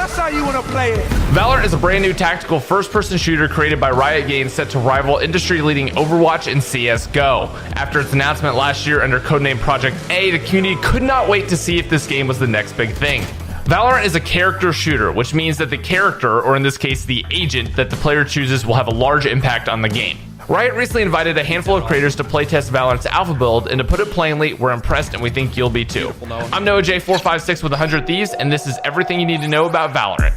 That's how you want to play it. Valorant is a brand new tactical first-person shooter created by Riot Games set to rival industry-leading Overwatch and CSGO. After its announcement last year under codename Project A, the community could not wait to see if this game was the next big thing. Valorant is a character shooter, which means that the character, or in this case the agent that the player chooses, will have a large impact on the game. Riot recently invited a handful of creators to playtest Valorant's alpha build, and to put it plainly, we're impressed and we think you'll be too. I'm NoahJ456 with 100 Thieves, and this is everything you need to know about Valorant.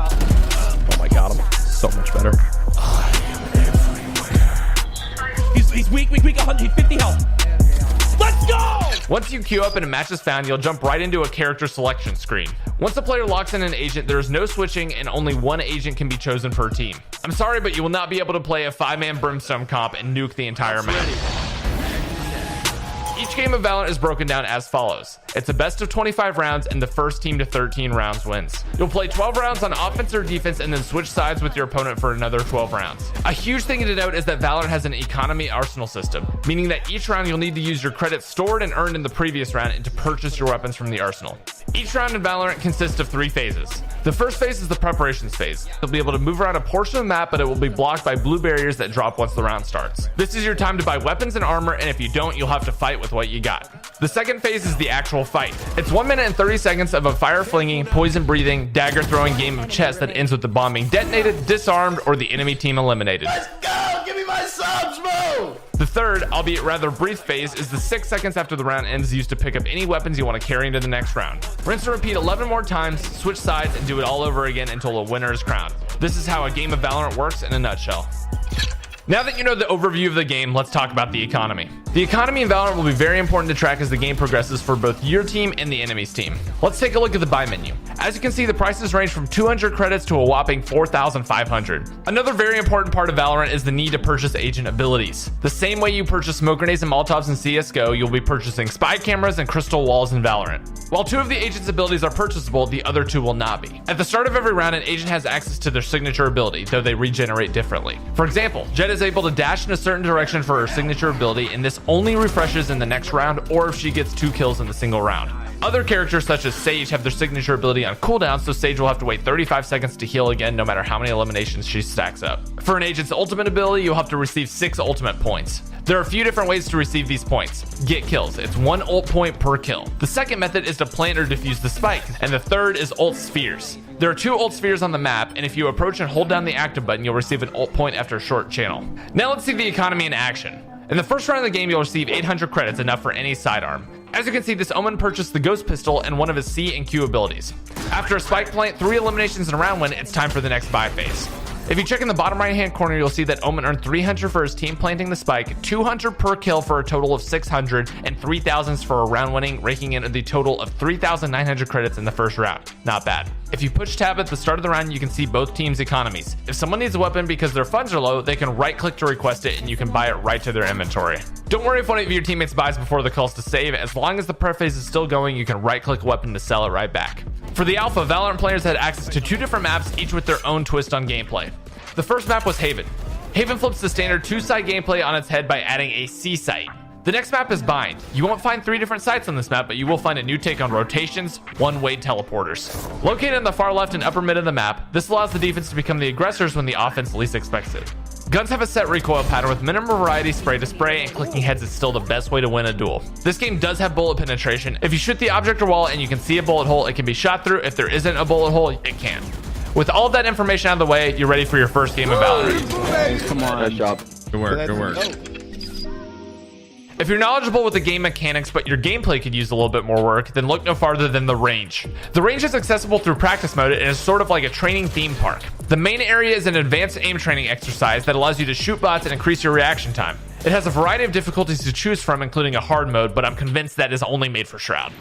Oh my god, I'm so much better. He's weak, 150 health. Let's go! Once you queue up and a match is found, you'll jump right into a character selection screen. Once the player locks in an agent, there is no switching and only one agent can be chosen per team. I'm sorry, but you will not be able to play a 5-man Brimstone comp and nuke the entire map. Each game of Valorant is broken down as follows. It's a best of 25 rounds, and the first team to 13 rounds wins. You'll play 12 rounds on offense or defense and then switch sides with your opponent for another 12 rounds. A huge thing to note is that Valorant has an economy arsenal system, meaning that each round you'll need to use your credits stored and earned in the previous round and to purchase your weapons from the arsenal. Each round in Valorant consists of 3 phases. The first phase is the preparations phase. You'll be able to move around a portion of the map, but it will be blocked by blue barriers that drop once the round starts. This is your time to buy weapons and armor, and if you don't, you'll have to fight with what you got. The second phase is the actual fight. It's 1 minute and 30 seconds of a fire flinging, poison breathing, dagger throwing game of chess that ends with the bomb being detonated, disarmed, or the enemy team eliminated. Let's go! Give me my subs, bro! The third, albeit rather brief phase, is the 6 seconds after the round ends used to pick up any weapons you want to carry into the next round. Rinse and repeat 11 more times, switch sides, and do it all over again until a winner is crowned. This is how a game of Valorant works in a nutshell. Now that you know the overview of the game, let's talk about the economy. The economy in Valorant will be very important to track as the game progresses for both your team and the enemy's team. Let's take a look at the buy menu. As you can see, the prices range from 200 credits to a whopping 4,500. Another very important part of Valorant is the need to purchase agent abilities. The same way you purchase smoke grenades and Molotovs in CSGO, you'll be purchasing spy cameras and crystal walls in Valorant. While 2 of the agent's abilities are purchasable, the other 2 will not be. At the start of every round, an agent has access to their signature ability, though they regenerate differently. For example, Jett is able to dash in a certain direction for her signature ability, and this only refreshes in the next round or if she gets 2 kills in the single round. Other characters such as Sage have their signature ability on cooldown, so Sage will have to wait 35 seconds to heal again no matter how many eliminations she stacks up. For an agent's ultimate ability, you'll have to receive 6 ultimate points. There are a few different ways to receive these points. Get kills. It's 1 ult point per kill. The second method is to plant or defuse the spike, and the third is ult spheres. There are 2 ult spheres on the map, and if you approach and hold down the active button, you'll receive an ult point after a short channel. Now let's see the economy in action. In the first round of the game, you'll receive 800 credits, enough for any sidearm. As you can see, this Omen purchased the Ghost Pistol and one of his C and Q abilities. After a spike plant, 3 eliminations in a round win, it's time for the next buy phase. If you check in the bottom right hand corner, you'll see that Omen earned 300 for his team planting the spike, 200 per kill for a total of 600, and 3,000 for a round winning, raking in the total of 3,900 credits in the first round. Not bad. If you push tab at the start of the round, you can see both teams' economies. If someone needs a weapon because their funds are low, they can right click to request it and you can buy it right to their inventory. Don't worry if one of your teammates buys before the calls to save. As long as the prep phase is still going, you can right click a weapon to sell it right back. For the alpha, Valorant players had access to 2 different maps, each with their own twist on gameplay. The first map was Haven. Haven flips the standard 2-side gameplay on its head by adding a C site. The next map is Bind. You won't find 3 different sites on this map, but you will find a new take on rotations, one-way teleporters. Located on the far left and upper mid of the map, this allows the defense to become the aggressors when the offense least expects it. Guns have a set recoil pattern with minimum variety, spray to spray, and clicking heads is still the best way to win a duel. This game does have bullet penetration. If you shoot the object or wall and you can see a bullet hole, it can be shot through. If there isn't a bullet hole, it can. With all of that information out of the way, you're ready for your first game of Valorant. Come on. Nice job. Good work, good work. If you're knowledgeable with the game mechanics, but your gameplay could use a little bit more work, then look no farther than the range. The range is accessible through practice mode and is sort of like a training theme park. The main area is an advanced aim training exercise that allows you to shoot bots and increase your reaction time. It has a variety of difficulties to choose from, including a hard mode, but I'm convinced that is only made for Shroud.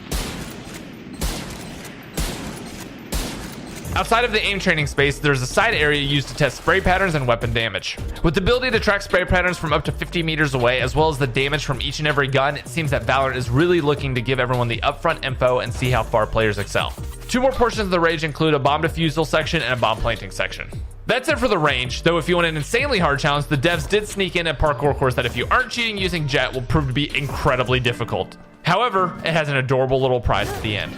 Outside of the aim training space, there's a side area used to test spray patterns and weapon damage. With the ability to track spray patterns from up to 50 meters away, as well as the damage from each and every gun, it seems that Valorant is really looking to give everyone the upfront info and see how far players excel. 2 more portions of the range include a bomb defusal section and a bomb planting section. That's it for the range, though if you want an insanely hard challenge, the devs did sneak in a parkour course that if you aren't cheating using Jett will prove to be incredibly difficult. However, it has an adorable little prize at the end.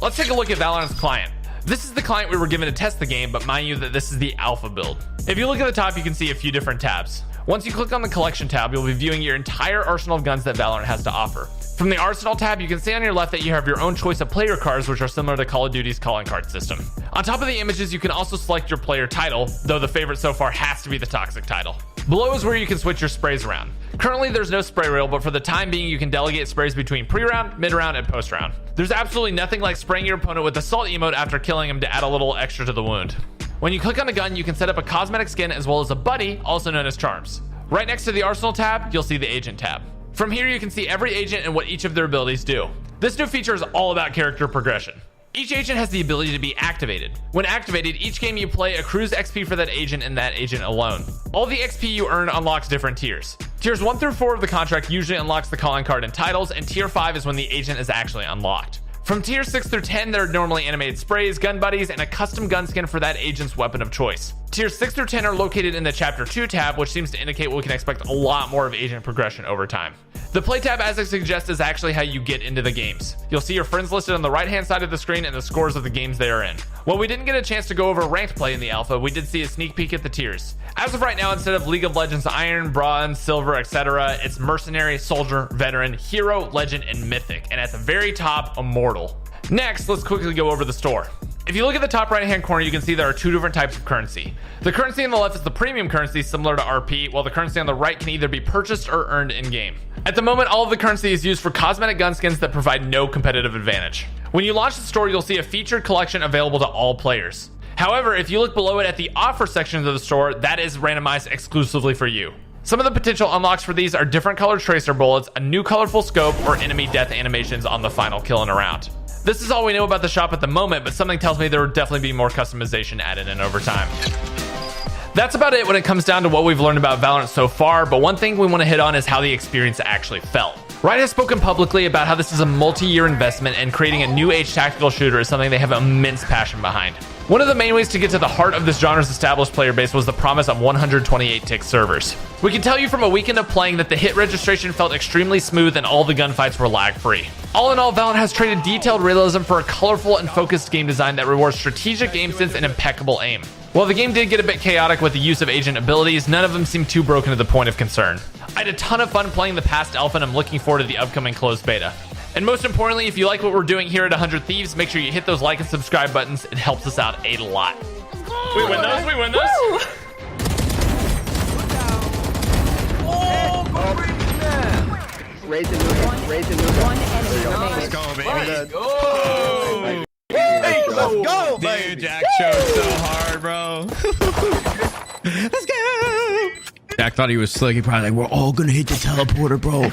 Let's take a look at Valorant's client. This is the client we were given to test the game, but mind you that this is the alpha build. If you look at the top, you can see a few different tabs. Once you click on the collection tab, you'll be viewing your entire arsenal of guns that Valorant has to offer. From the arsenal tab, you can see on your left that you have your own choice of player cards, which are similar to Call of Duty's calling card system. On top of the images, you can also select your player title, though the favorite so far has to be the toxic title. Below is where you can switch your sprays around. Currently, there's no spray reel, but for the time being, you can delegate sprays between pre-round, mid-round, and post-round. There's absolutely nothing like spraying your opponent with the salt emote after killing him to add a little extra to the wound. When you click on a gun, you can set up a cosmetic skin as well as a buddy, also known as charms. Right next to the arsenal tab, you'll see the agent tab. From here, you can see every agent and what each of their abilities do. This new feature is all about character progression. Each agent has the ability to be activated. When activated, each game you play accrues XP for that agent and that agent alone. All the XP you earn unlocks different tiers. Tiers 1 through 4 of the contract usually unlocks the calling card and titles, and tier 5 is when the agent is actually unlocked. From tier 6 through 10, there are normally animated sprays, gun buddies, and a custom gun skin for that agent's weapon of choice. Tiers 6 through 10 are located in the Chapter 2 tab, which seems to indicate we can expect a lot more of agent progression over time. The play tab, as it suggests, is actually how you get into the games. You'll see your friends listed on the right-hand side of the screen and the scores of the games they are in. While we didn't get a chance to go over ranked play in the alpha, we did see a sneak peek at the tiers. As of right now, instead of League of Legends Iron, Bronze, Silver, etc., it's Mercenary, Soldier, Veteran, Hero, Legend, and Mythic, and at the very top, Immortal. Next, let's quickly go over the store. If you look at the top right hand corner, you can see there are two different types of currency. The currency on the left is the premium currency, similar to RP, while the currency on the right can either be purchased or earned in game. At the moment, all of the currency is used for cosmetic gun skins that provide no competitive advantage. When you launch the store, you'll see a featured collection available to all players. However, if you look below it at the offer section of the store, that is randomized exclusively for you. Some of the potential unlocks for these are different colored tracer bullets, a new colorful scope, or enemy death animations on the final kill in a round. This is all we know about the shop at the moment, but something tells me there will definitely be more customization added in over time. That's about it when it comes down to what we've learned about Valorant so far, but one thing we want to hit on is how the experience actually felt. Riot has spoken publicly about how this is a multi-year investment, and creating a new age tactical shooter is something they have immense passion behind. One of the main ways to get to the heart of this genre's established player base was the promise of 128-tick servers. We can tell you from a weekend of playing that the hit registration felt extremely smooth and all the gunfights were lag-free. All in all, Valorant has traded detailed realism for a colorful and focused game design that rewards strategic game sense and impeccable aim. While the game did get a bit chaotic with the use of agent abilities, none of them seem too broken to the point of concern. I had a ton of fun playing the past alpha, and I'm looking forward to the upcoming closed beta. And most importantly, if you like what we're doing here at 100 Thieves, make sure you hit those like and subscribe buttons. It helps us out a lot. We win those, we win those. Oh, go crazy, man. Raise the new, raise the new. One enemy remaining. Let's go, baby. Let's go. Hey, let's go, baby. Dude, Jack showed so hard, bro. Let's go. Jack thought he was slick. He probably like, we're all gonna hit the teleporter, bro.